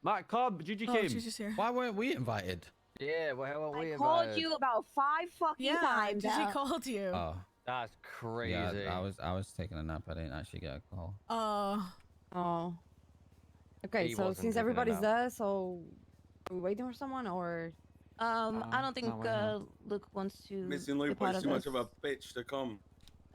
Matt Cobb, Gigi Oh, came. Gigi's here. Why weren't we invited? Yeah, well, we I called invited. you about 5 fucking times. Gigi called you. Oh, That's crazy. yeah. I was taking a nap. I didn't actually get a call. Oh. Okay, He so wasn't since taking a everybody's nap. there, so are we waiting for someone or? I don't think Luke wants to. Missing Luke was too much of a bitch to come.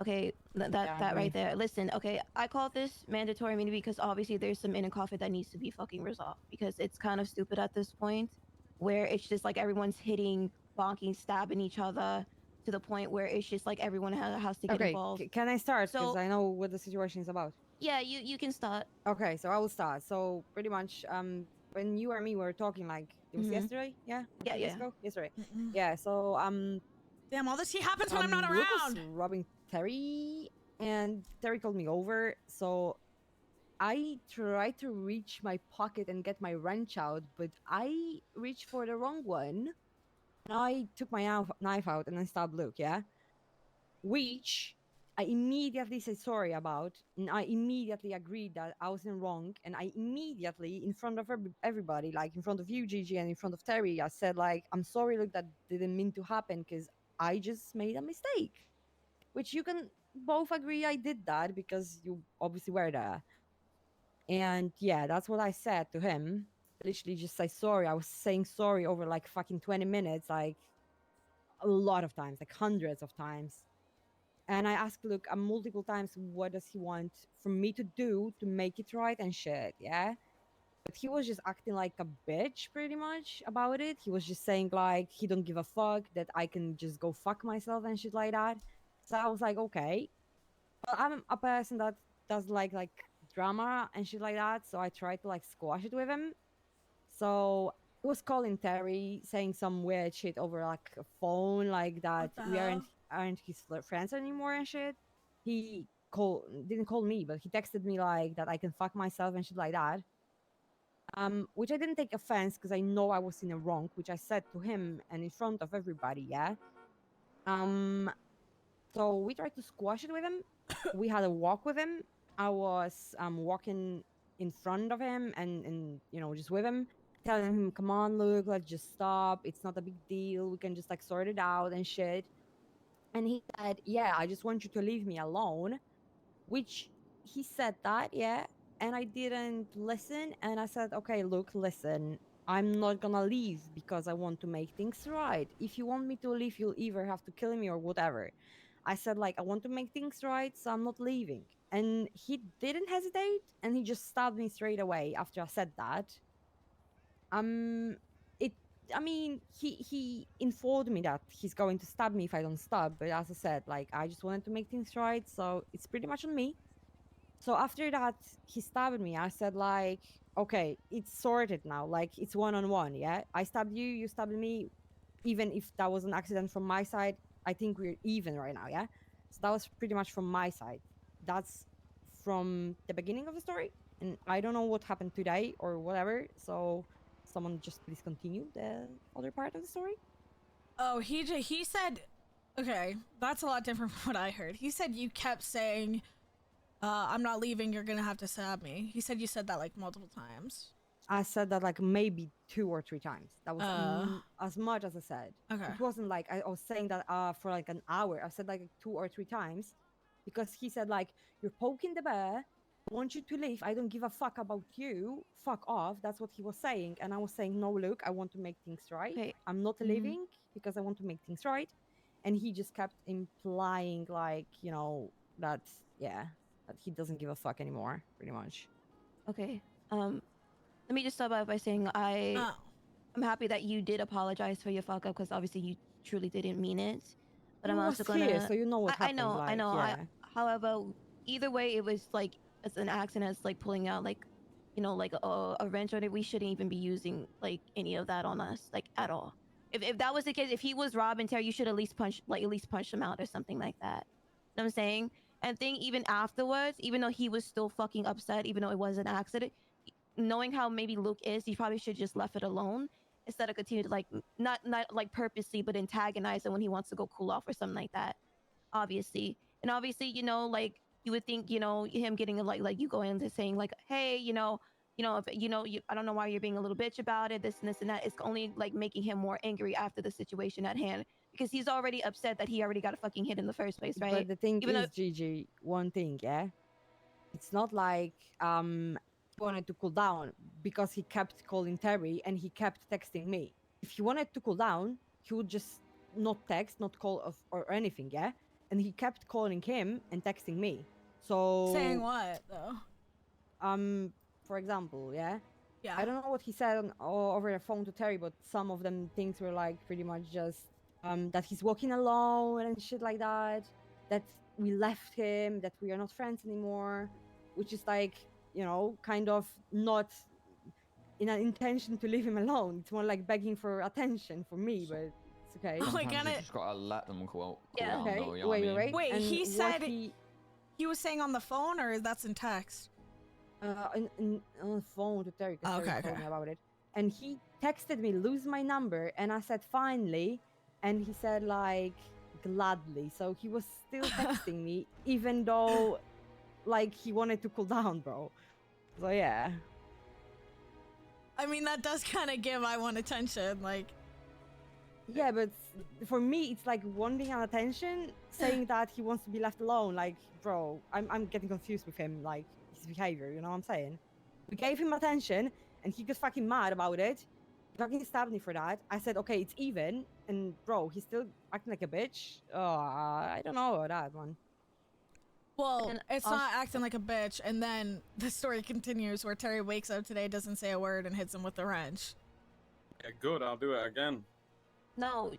Okay, that right there. Listen, okay, I call this mandatory meeting because obviously there's some inner conflict that needs to be fucking resolved because it's kind of stupid at this point, where it's just like everyone's hitting, bonking, stabbing each other to the point where it's just like everyone has to get involved. Okay, can I start? Because I know what the situation is about. Yeah, you can start. Okay, so I will start. So pretty much, when you and me were talking, like it was yesterday, yeah, yesterday, yeah. So damn, all this tea happens when I'm not Luke around. was robbing Terry, and Terry called me over. So I tried to reach my pocket and get my wrench out, but I reached for the wrong one. And I took my knife out and I stabbed Luke. Yeah, which I immediately said sorry about, and I immediately agreed that I was in wrong, and I immediately, in front of everybody, like in front of you, Gigi, and in front of Terry, I said like, I'm sorry, look, that didn't mean to happen, because I just made a mistake. Which you can both agree I did that, because you obviously were there. And yeah, that's what I said to him. Literally just say sorry. I was saying sorry over like fucking 20 minutes, like a lot of times, like hundreds of times. And I asked Luke multiple times, what does he want from me to do to make it right and shit, yeah? But he was just acting like a bitch pretty much about it. He was just saying like, he don't give a fuck, that I can just go fuck myself and shit like that. So I was like, okay. But I'm a person that does like drama and shit like that. So I tried to like squash it with him. So he was calling Terry, saying some weird shit over like a phone, like that we aren't his friends anymore and shit. He didn't call me, but he texted me like that I can fuck myself and shit like that. Which I didn't take offense because I know I was in the wrong, which I said to him and in front of everybody, yeah. So we tried to squash it with him. We had a walk with him. I was walking in front of him and you know, just with him, telling him, come on, Luke, let's just stop. It's not a big deal. We can just like sort it out and shit. And he said, yeah, I just want you to leave me alone. Which he said that, yeah. And I didn't listen. And I said, okay, Luke, listen, I'm not gonna leave because I want to make things right. If you want me to leave, you'll either have to kill me or whatever. I said, like, I want to make things right, so I'm not leaving. And he didn't hesitate, and he just stabbed me straight away after I said that. I mean, he informed me that he's going to stab me if I don't stop, but as I said, like, I just wanted to make things right, so it's pretty much on me. So after that, he stabbed me. I said, like, okay, it's sorted now. Like, it's one-on-one, yeah? I stabbed you, you stabbed me. Even if that was an accident from my side, I think we're even right now, yeah? So that was pretty much from my side. That's from the beginning of the story. And I don't know what happened today or whatever, so someone just please continue the other part of the story. Oh, he said, okay, that's a lot different from what I heard. He said you kept saying, I'm not leaving, you're gonna have to stab me. He said you said that like multiple times. I said that like maybe 2 or 3 times. That was as much as I said. Okay. It wasn't like I was saying that for like an hour. I said like 2 or 3 times because he said like, you're poking the bear. I want you to leave. I don't give a fuck about you. Fuck off. That's what he was saying. And I was saying, no, look, I want to make things right. Okay. I'm not leaving because I want to make things right. And he just kept implying like, you know, that, yeah, that he doesn't give a fuck anymore, pretty much. Okay. Let me just start out by saying I'm happy that you did apologize for your fuck up because obviously you truly didn't mean it. But I'm also gonna. Here, so you know what happened. I know. Yeah. However, either way, it was like as an accident, as like pulling out like, you know, like a wrench on it. We shouldn't even be using like any of that on us, like at all. If that was the case, if he was robbing Terry, you should at least punch him out or something like that. You know what I'm saying? And think even afterwards, even though he was still fucking upset, even though it was an accident, knowing how maybe Luke is, he probably should just left it alone instead of continue to like not like purposely but antagonize him when he wants to go cool off or something like that. Obviously, and obviously, you know, like you would think, you know, him getting like you going into saying like, hey, you know, you know, if you know, I don't know why you're being a little bitch about it, this and this and that. It's only like making him more angry after the situation at hand because he's already upset that he already got a fucking hit in the first place, right? But the thing Even is, Gigi, one thing, yeah, it's not like he wanted to cool down because he kept calling Terry and he kept texting me. If he wanted to cool down, he would just not text, not call or anything, yeah. And he kept calling him and texting me. So Saying what though? for example, yeah. Yeah. I don't know what he said over the phone to Terry, but some of them things were like pretty much just that he's walking alone and shit like that. That we left him, that we are not friends anymore, which is like, you know, kind of not in an intention to leave him alone. It's more like begging for attention for me, but it's okay. Oh my Sometimes God, you just gotta let them cool Yeah. down, Okay, though, you know what I mean? Wait, And he what said he was saying on the phone, or that's in text? on the phone to Terry, because Okay, Terry told okay. me about it. And he texted me, lose my number, and I said, finally. And he said, like, gladly. So he was still texting me, even though, like, he wanted to cool down, bro. So, yeah. I mean, that does kind of give I want attention, like. Yeah, but for me, it's like wanting an attention, saying that he wants to be left alone. Like, bro, I'm getting confused with him, like, his behavior, you know what I'm saying? We gave him attention, and he got fucking mad about it. He fucking stabbed me for that. I said, okay, it's even, and bro, he's still acting like a bitch. Oh, I don't know about that one. Well, And it's also- not acting like a bitch, and then the story continues where Terry wakes up today, doesn't say a word, and hits him with the wrench. Yeah, good. I'll do it again. No,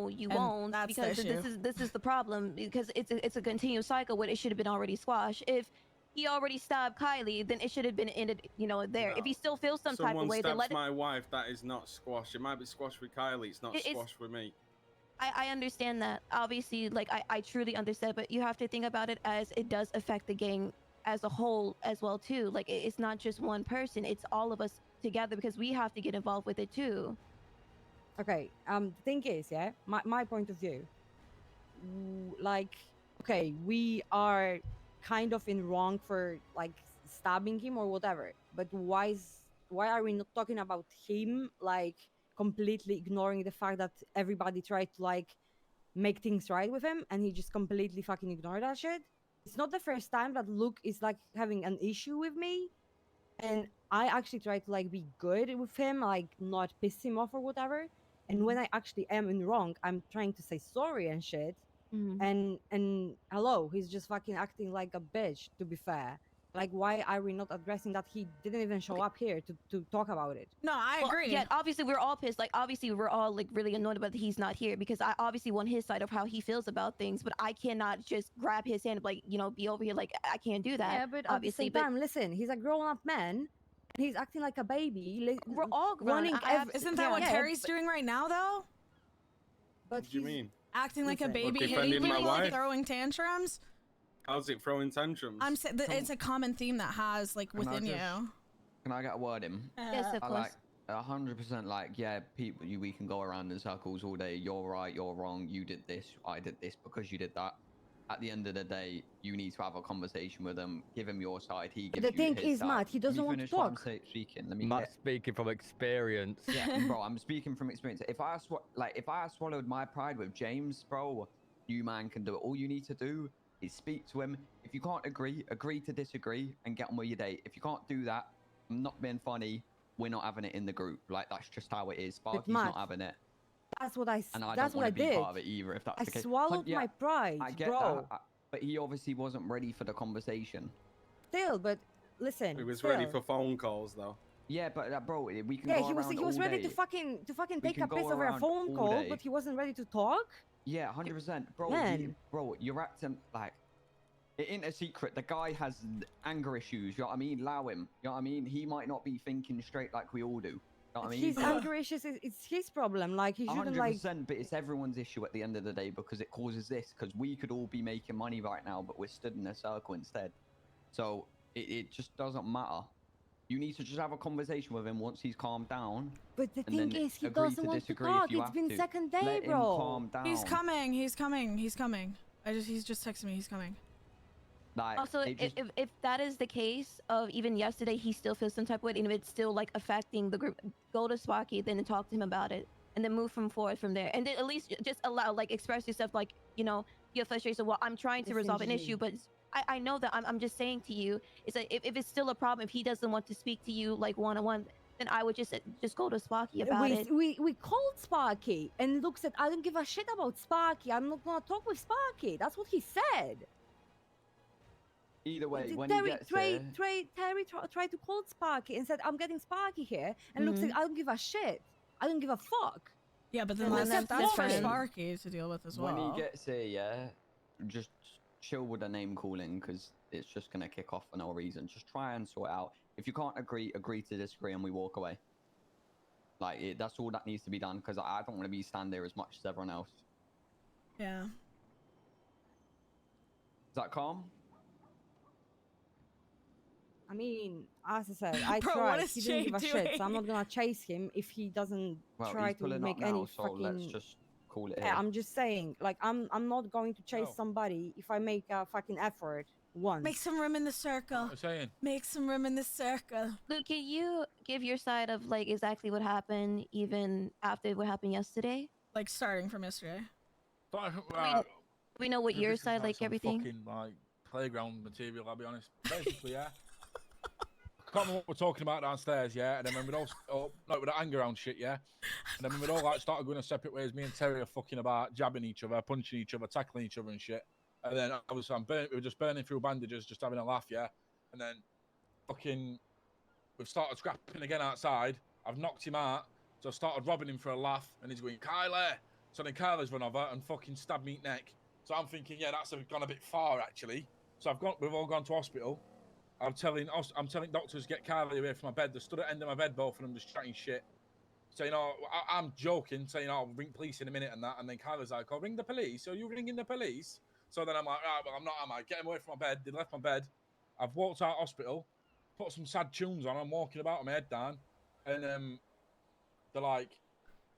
you And won't, that's the because issue. this is the problem, because it's a continuous cycle where it should have been already squashed. If he already stabbed Kylie, then it should have been ended, you know, there. If he No. still feels some type Someone of way, then stabs let it. my wife. That is not squash. It might be squash with Kylie. It's not It's- squash with me. I understand that. Obviously, like I truly understand, but you have to think about it as it does affect the gang as a whole as well too. Like it's not just one person; it's all of us together because we have to get involved with it too. Okay, the thing is, yeah, my point of view, like, okay, we are kind of in wrong for like stabbing him or whatever, but why are we not talking about him, like completely ignoring the fact that everybody tried to like make things right with him and he just completely fucking ignored that shit? It's not the first time that Luke is like having an issue with me, and I actually try to like be good with him, like not piss him off or whatever. And when I actually am in wrong, I'm trying to say sorry and shit. And hello, he's just fucking acting like a bitch, to be fair. Like, why are we not addressing that he didn't even show up here to talk about it? No, I Well, agree. yeah, obviously we're all pissed. Like obviously we're all like really annoyed about that he's not here because I obviously want his side of how he feels about things, but I cannot just grab his hand and like, you know, be over here like I can't do that. Yeah, but obviously, at the same time, listen, he's a grown-up man, and he's acting like a baby. we're all grown. wanting Isn't that what yeah, Terry's doing right now, though? But What do you he's- mean? Acting like a Listen. baby, defending hitting my people, like wife? throwing tantrums. How's it throwing tantrums? I'm saying it's a common theme that has like Can I within just- you. Can I get a word in? Yes, of I course. like 100% like, yeah, people, we can go around in circles all day. You're right, you're wrong. You did this, I did this because you did that. At the end of the day, you need to have a conversation with him. Give him your side. He gives The you thing his is, side. Matt, he Let me doesn't want to finish what I'm talk. speaking. Let me Matt get- speaking from experience. Yeah, bro, I'm speaking from experience. If I swallowed my pride with James, bro, you man can do it. All you need to do is speak to him. If you can't agree to disagree and get on with your day. If you can't do that, I'm not being funny. We're not having it in the group. Like that's just how it is. Sparky's Matt, not having it, That's what I. and I That's don't what I want to be did. part of it either. If that's I the case, swallowed Yeah, my pride, I get bro. that, but he obviously wasn't ready for the conversation. Still, but listen. He was still. ready for phone calls though. Yeah, but bro, we can Yeah, go he was. around He was all ready day. to fucking take can a go piss over a around phone all call, day. but he wasn't ready to talk. Yeah, 100%, bro. Man. Bro, you're acting like it ain't a secret. The guy has anger issues. You know what I mean? Allow him. You know what I mean? He might not be thinking straight like we all do. You know what I mean? His anger issues. It's his problem. Like he shouldn't 100%, but it's everyone's issue at the end of the day because it causes this. Because we could all be making money right now, but we're stood in a circle instead. So it just doesn't matter. You need to just have a conversation with him once he's calmed down. But the and thing then is, he agree doesn't to want to disagree if talk. you It's have been to. second day, Let him bro. calm down. He's coming. He's coming. He's coming. He's just texting me. He's coming. Like, Also, it just, if that is the case of even yesterday, he still feels some type of way, and if it's still like affecting the group, go to Sparky, then talk to him about it, and then move forward from there, and then at least just allow, like, express yourself, like, you know, your frustration. Well, I'm trying to resolve an issue, but I know that I'm just saying to you, is that if it's still a problem, if he doesn't want to speak to you like one-on-one, then I would just go to Sparky about it. We called Sparky, and Luke said, I don't give a shit about Sparky. I'm not gonna talk with Sparky. That's what he said. either way, when he Terry, gets there, Terry tried to call Sparky and said, I'm getting Sparky here. And Luke said, I don't give a shit. I don't give a fuck. Yeah, but then And then that's that's for different. Sparky to deal with as well. when he gets here, yeah, just chill with the name calling because it's just gonna kick off for no reason. Just try and sort it out. If you can't agree to disagree, and we walk away. Like that's all that needs to be done because I don't want to be stand there as much as everyone else. Yeah. Is that calm? I mean, as I said, I Bro, what tried. is He didn't give a Jay shit, so I'm doing? not gonna chase him if he doesn't Well, try he's to pulling make up now, any so fucking. let's just call it. Yeah, I'm just saying, like, I'm not going to chase No. somebody if I make a fucking effort once. Make some room in the circle. I'm saying. Make some room in the circle. Luke, can you give your side of like exactly what happened, even after what happened yesterday? Like starting from yesterday. But, We know what your this is side, like some everything. Fucking, like, playground material, I'll be honest. Basically, yeah. I can't remember what we're talking about downstairs, yeah. And then when we'd all, like, with the anger around shit, yeah. And then when we'd all like started going our separate ways, me and Terry are fucking about, jabbing each other, punching each other, tackling each other and shit. And then we were just burning through bandages, just having a laugh, yeah. And then fucking, we've started scrapping again outside. I've knocked him out, so I started robbing him for a laugh, and he's going, Kylie. So then Kylie's run over and fucking stabbed me in the neck. So I'm thinking, yeah, that's gone a bit far actually. So we've all gone to hospital. I'm telling doctors get Kylie away from my bed. They stood at the end of my bed, both of them just chatting shit. So, you know, I'm joking, saying, I'll ring police in a minute and that. And then Kylie's like, ring the police. Are you ringing the police? So then I'm like, right, well, I'm not, am I? Get him away from my bed. They left my bed. I've walked out of hospital, put some sad tunes on. I'm walking about with my head down. And they're like,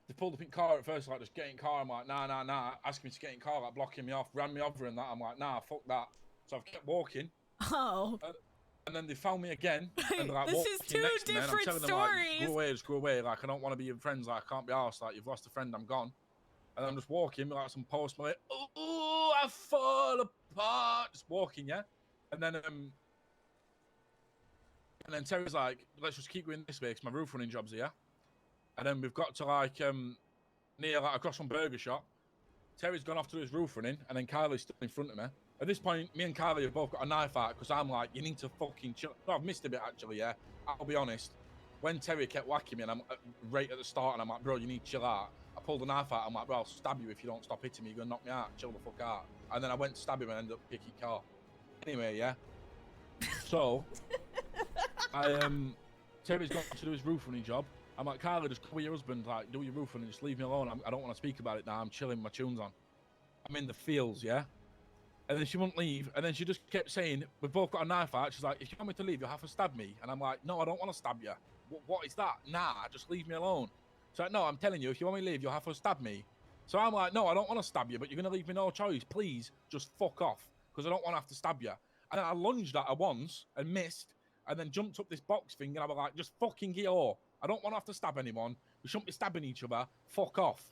they pulled up in car at first, like, just get in car. I'm like, nah. Asking me to get in car, like, blocking me off, ran me over and that. I'm like, nah, fuck that. So I've kept walking. Oh. And then they found me again. And they're like, This walk is fucking two next to me. And I'm different telling them, stories. like, go away. Like, I don't want to be your friends. Like, I can't be arsed. Like, you've lost a friend, I'm gone. And I'm just walking, like some post, like, oh, I fall apart. Just walking, yeah. And then Terry's like, let's just keep going this way, because my roof running job's here. And then we've got to like near like across from Burger Shop. Terry's gone off to his roof running, and then Kylie's stood in front of me. At this point, me and Kylie have both got a knife out because I'm like, you need to fucking chill. No, I've missed a bit actually, yeah. I'll be honest. When Terry kept whacking me, and I'm right at the start, and I'm like, bro, you need to chill out. I pulled a knife out. I'm like, bro, I'll stab you if you don't stop hitting me. You're gonna knock me out. Chill the fuck out. And then I went to stab him and ended up kicking car. Anyway, yeah. So, Terry's got to do his roof running job. I'm like, Kylie, just call your husband, like, do your roof running, just leave me alone. I don't want to speak about it now. I'm chilling with my tunes on. I'm in the fields, yeah? And then she wouldn't leave. And then she just kept saying, we've both got a knife out. She's like, if you want me to leave, you'll have to stab me. And I'm like, no, I don't want to stab you. What is that? Nah, just leave me alone. So like, no, I'm telling you, if you want me to leave, you'll have to stab me. So I'm like, no, I don't want to stab you, but you're going to leave me no choice. Please, just fuck off, because I don't want to have to stab you. And then I lunged at her once and missed, and then jumped up this box thing, and I was like, just fucking get off. I don't want to have to stab anyone. We shouldn't be stabbing each other. Fuck off.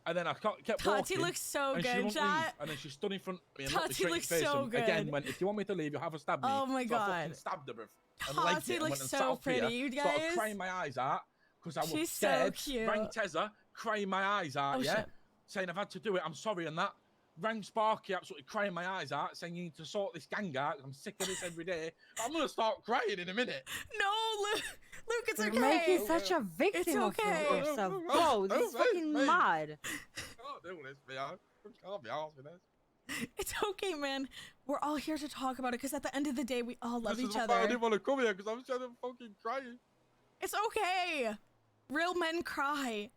And then I kept walking. Tati looks so and good, she wouldn't chat. leave. And then she stood in front of me and looked me Tati straight in the looks face. so And good. again, went, if you want me to leave, you'll have to stab me. Oh my so I God. fucking stabbed her, bruv. And legged Tati it and looks went and so sat up pretty, here, you started guys. crying my eyes out because I was She's so scared. cute. Rang Tezza, crying my eyes out, Oh, yeah? shit. Saying I've had to do it, I'm sorry and that. Rang Sparky, absolutely crying my eyes out, saying you need to sort this gang out. I'm sick of this every day. I'm going to start crying in a minute. No, Luke, it's You're okay. making such a victim of okay. yourself. Bro, this is fucking mad. I can't do this, man. I can't be arsed with this. It's okay, man. We're all here to talk about it because at the end of the day, we all love This each is why other. I didn't want to come here because I'm trying to fucking crying. It's okay. Real men cry.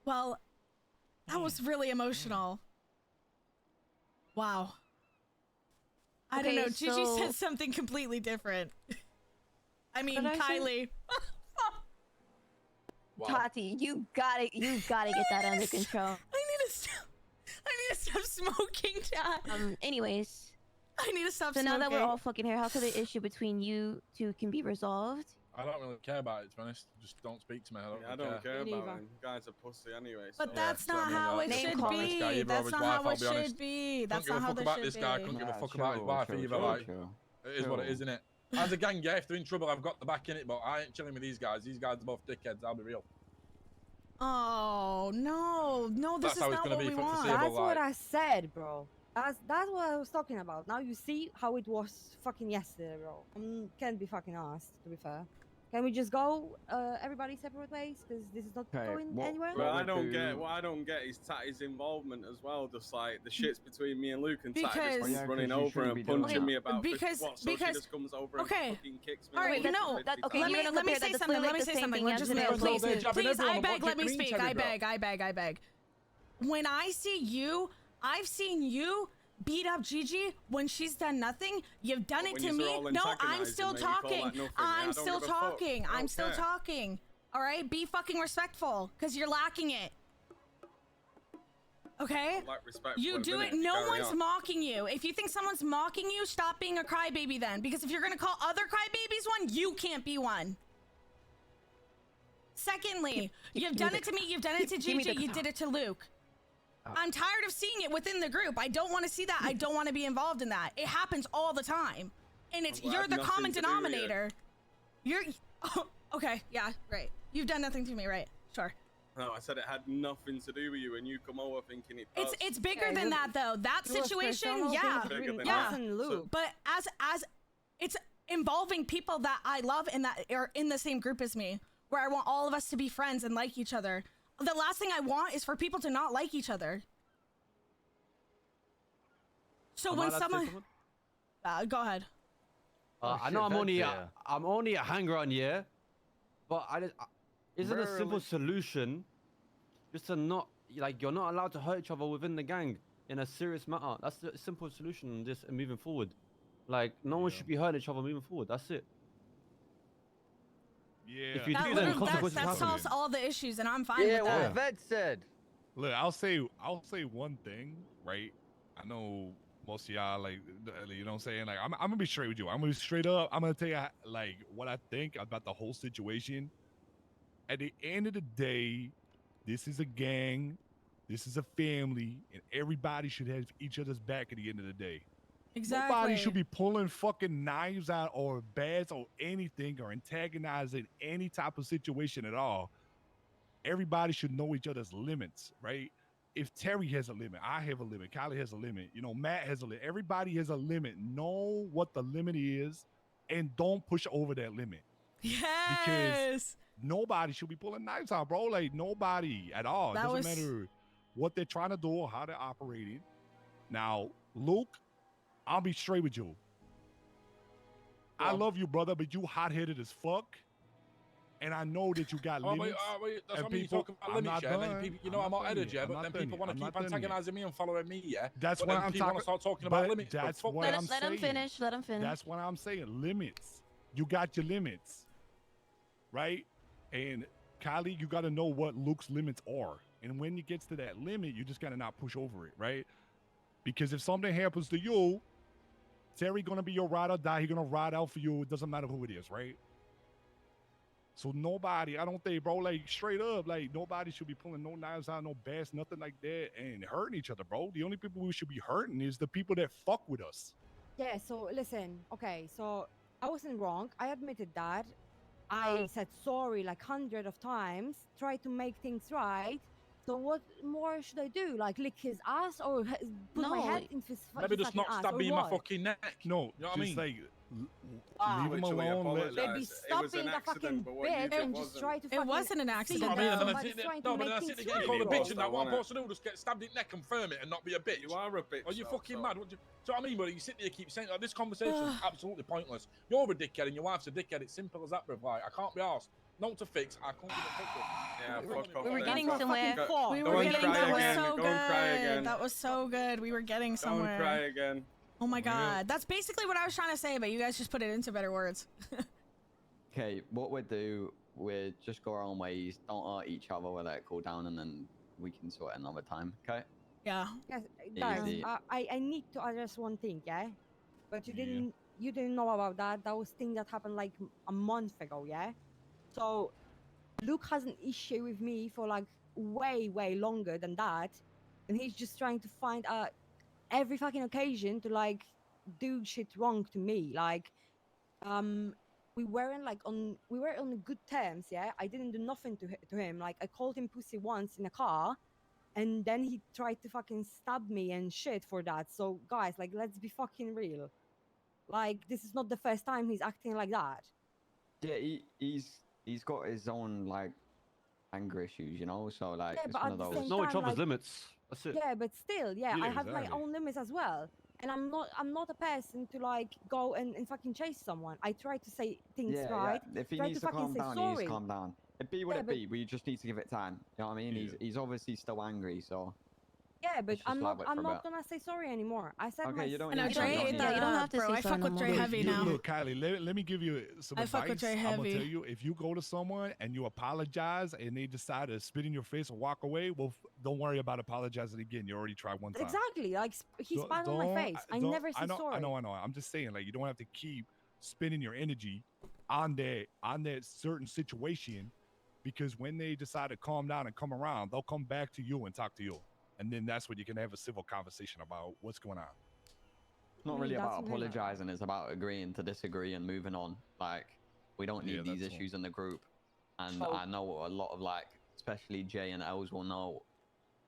Well, that was really emotional. Wow. I don't Okay, know. Gigi so- said something completely different. I mean, What did I say? Kylie. Wow. Tati, you gotta get that under control. I smoking, chat. Anyways, I need to stop so smoking. now that we're all fucking here, how can the issue between you two can be resolved? I don't really care about it, to be honest. Just don't speak to me. I don't care Me about neither. him. Guy's a pussy anyway. But so- that's Yeah, not so I mean, how it name should calling. This guy, be. either That's of his not wife, how I'll it be honest. should be. That's Couldn't give not a how fuck this about should this be. guy. Couldn't give a fuck about his wife either. chill, Like, chill. it is what it is, isn't it? As a gang, yeah, if they're in trouble, I've got the back in it, but I ain't chilling with these guys. These guys are both dickheads, I'll be real. Oh no, no, this That's is how it's not gonna what be we for want. foreseeable. That's what like- I said, bro. That's what I was talking about. Now you see how it was fucking yesterday, bro. Can't be fucking asked, to be fair. Can we just go everybody separate ways? Because this is not Okay, going what- anywhere. Well, What I we don't get do- what I don't get is Tatty's involvement as well. Just like the shits between me and Luke, and Tatty Because- just Oh, keeps yeah, running 'cause you over shouldn't be and doing punching that. me about Because- so she because- just comes over okay. and fucking kicks me. All right, like you know, 50 okay, let you're me gonna let me compare say that something. literally Let me the say same something. thing as Just the a minute, male please, They're jabbing please. everyone I on beg. what Let me you mean, speak. Terry, I bro. beg. I beg. I beg. When I see you, I've seen you beat up Gigi when she's done nothing. You've done But it when to you're me. all No, I'm antagonizing still me, you call talking. that nothing. I'm I still don't give a fuck. talking. I I'm don't still care. talking. All right, be fucking respectful, cause you're lacking it. Okay. I lack respect You for a do minute. it. No Carry one's on. mocking you. If you think someone's mocking you, stop being a crybaby then. Because if you're gonna call other crybabies one, you can't be one. Secondly, you've done it to me. You've done it to give me Gigi. the You did it to Luke. I'm tired of seeing it within the group. I don't want to see that. I don't want to be involved in that. It happens all the time, and it's Well, I you're have the nothing common to do with you. denominator. You're oh, okay. Yeah, right. You've done nothing to me, right? Sure. No, I said it had nothing to do with you, and you come over thinking it does. It's bigger Yeah, than it that though. That It was situation, personal yeah. thing Bigger between than yeah. us that. and So- Luke. But as it's involving people that I love and that are in the same group as me, where I want all of us to be friends and like each other. The last thing I want is for people to not like each other. So Am I when allowed to say someone, something? go ahead. I know I'm only a hanger on, yeah, but isn't a simple Barely. solution just to not like you're not allowed to hurt each other within the gang in a serious matter. That's the simple solution. Just moving forward, like no one should be hurting each other moving forward. That's it. Yeah. If you That, do, then literally- consequences that happen. solves all the issues, and I'm fine Yeah, with what that. Vet said. Look, I'll say one thing, right? I know most of y'all like, you know what I'm saying? Like, I'm gonna be straight with you. I'm gonna be straight up. I'm gonna tell you like what I think about the whole situation. At the end of the day, this is a gang, this is a family, and everybody should have each other's back at the end of the day. Exactly. Nobody should be pulling fucking knives out or bats or anything or antagonizing any type of situation at all. Everybody should know each other's limits, right? If Terry has a limit, I have a limit, Kylie has a limit, you know, Matt has a limit. Everybody has a limit. Know what the limit is and don't push over that limit. Yes. Nobody should be pulling knives out, bro. Like nobody at all. It That doesn't was- matter what they're trying to do or how they're operating. Now, Luke, I'll be straight with you. I Well- love you, brother, but you hot-headed as fuck. And I know that you got Oh, wait, limits. wait, that's and what I mean. You people- talk about I'm limits, not yeah. And then done. people, you I'm know, not I'm not done edited, yet. yeah. I'm But not then done people yet. want to I'm keep not done yet. antagonizing me and following me, yeah. That's But what then I'm people want to talking. start talking but about limits. that's Fuck what that. I'm Let him saying. finish. Let him finish. That's what I'm saying. Limits. You got your limits, right? And Kylie, you got to know what Luke's limits are. And when it gets to that limit, you just got to not push over it, right? Because if something happens to you, Terry gonna be your ride or die. He gonna ride out for you. It doesn't matter who it is, right? So nobody, I don't think, bro, like straight up, like nobody should be pulling no knives out, no bats, nothing like that, and hurting each other, bro. The only people we should be hurting is the people that fuck with us. Yeah, so listen, okay, so I wasn't wrong. I admitted that. I said sorry like 100 of times, tried to make things right. So what more should I do? Like lick his ass or put my No, head in his Maybe his just fucking not ass, stab or me in my what? fucking neck. No, You know what I just mean? like Wow. leave him Literally alone. apologize. Maybe It stop was being an a fucking accident, but what you bitch did and just wasn't. try to It fucking wasn't an see accident, I that mean, and then though. I'm somebody's sitting trying there, to no, but make then I'm things sitting there right. getting called a Really bitch was and that. though, What I'm wasn't supposed to do, just get stabbed in the neck, confirm it, and not be a bitch. You are a bitch. Are you though, fucking so- mad? What do you know what I mean, buddy? You sit there, keep saying like, this conversation's absolutely pointless. You're a dickhead and your wife's a dickhead. It's simple as that, bruv. Like, I can't be asked. Not to fix. I can't give a fuck. Yeah, We were- fuck off we were then. getting Go- somewhere. Go, We go were and getting cry that was again. so Go good. and cry again. That was so good. We were getting Go somewhere. and cry again. Oh my Yeah. god, that's basically what I was trying to say, but you guys just put it into better words. Okay, what we'll do, we'll just go our own ways, don't hurt each other, we'll let it cool down, and then we can sort it another time, okay? Yeah. Yes, guys, Easy. I need to address one thing, yeah? But Yeah. you didn't know about that. That was thing that happened like a month ago, yeah? So Luke has an issue with me for like way longer than that. And he's just trying to find every fucking occasion to like do shit wrong to me. Like we were on good terms, yeah? I didn't do nothing to him. Like I called him pussy once in a car and then he tried to fucking stab me and shit for that. So guys, like let's be fucking real. Like this is not the first time he's acting like that. Yeah, he's got his own like anger issues, you know. So like, Yeah, it's but one at of the those. same Know each time, other's like, limits. That's it. yeah, but still, yeah, Yeah, I have my exactly. own limits as well. And I'm not a person to like go and fucking chase someone. I try to say things Yeah, right. yeah. If he Try needs to to fucking calm say down, he needs to sorry. calm down. It be what Yeah, it but be. We just need to give it time. You know what I mean? Yeah. He's obviously still angry, so yeah, but let's just allow it for I'm a not bit. gonna say sorry anymore. I said Okay, my you don't I know need You to. don't Dre. You need- don't yeah, need you to. don't have to Bro, say I sorry fuck no with more. Dre heavy now. Look, Kylie, let me give you some I fuck with advice. Dre I'm gonna heavy. tell you, if you go to someone and you apologize and they decide to spit in your face or walk away, well, don't worry about apologizing again. You already tried one time. Exactly. Like he spat on my face. I never say sorry. I know. I'm just saying, like, you don't have to keep spending your energy on that certain situation, because when they decide to calm down and come around, they'll come back to you and talk to you, and then that's when you can have a civil conversation about what's going on. It's not really about apologizing. It's about agreeing to disagree and moving on. Like, we don't Yeah, need these that's all. issues in the group. And So- I know a lot of like, especially Jay and Els will know,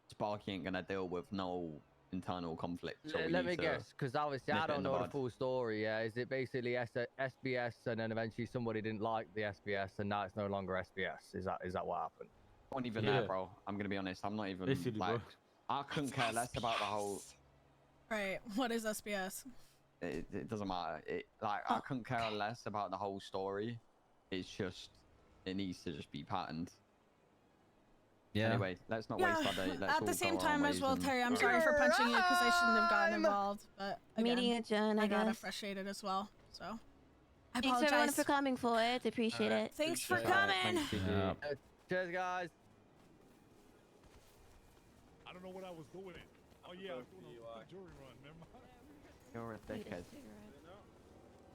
Sparky ain't gonna deal with no internal conflict. So we Let need me to guess, because obviously nip I it in don't the know the bud. full story. Yeah, is it basically SBS and then eventually somebody didn't like the SBS and now it's no longer SBS? Is that what happened? Not even Yeah. there, bro. I'm gonna be honest. I'm not even Basically, bro. like. I couldn't care less about the whole. Right. What is SBS? It doesn't matter. I couldn't care less about the whole story. It's just it needs to just be patterned. Yeah. Anyway, let's not Yeah. waste our day. Let's At all the same go our time own as ways well, and- Terry. I'm sorry for punching you because I shouldn't have gotten involved. But again, Meeting adjourned, I I got guess. frustrated as well. So I Thanks everyone apologize. for coming for it. Appreciate Alright. it. Thanks for Appreciate it. coming. Thanks, GG. Yeah. Cheers, guys. I don't know what I was doing. Oh yeah, I was doing DUI. a jury run. Never mind. You're a Wait a dickhead. cigarette.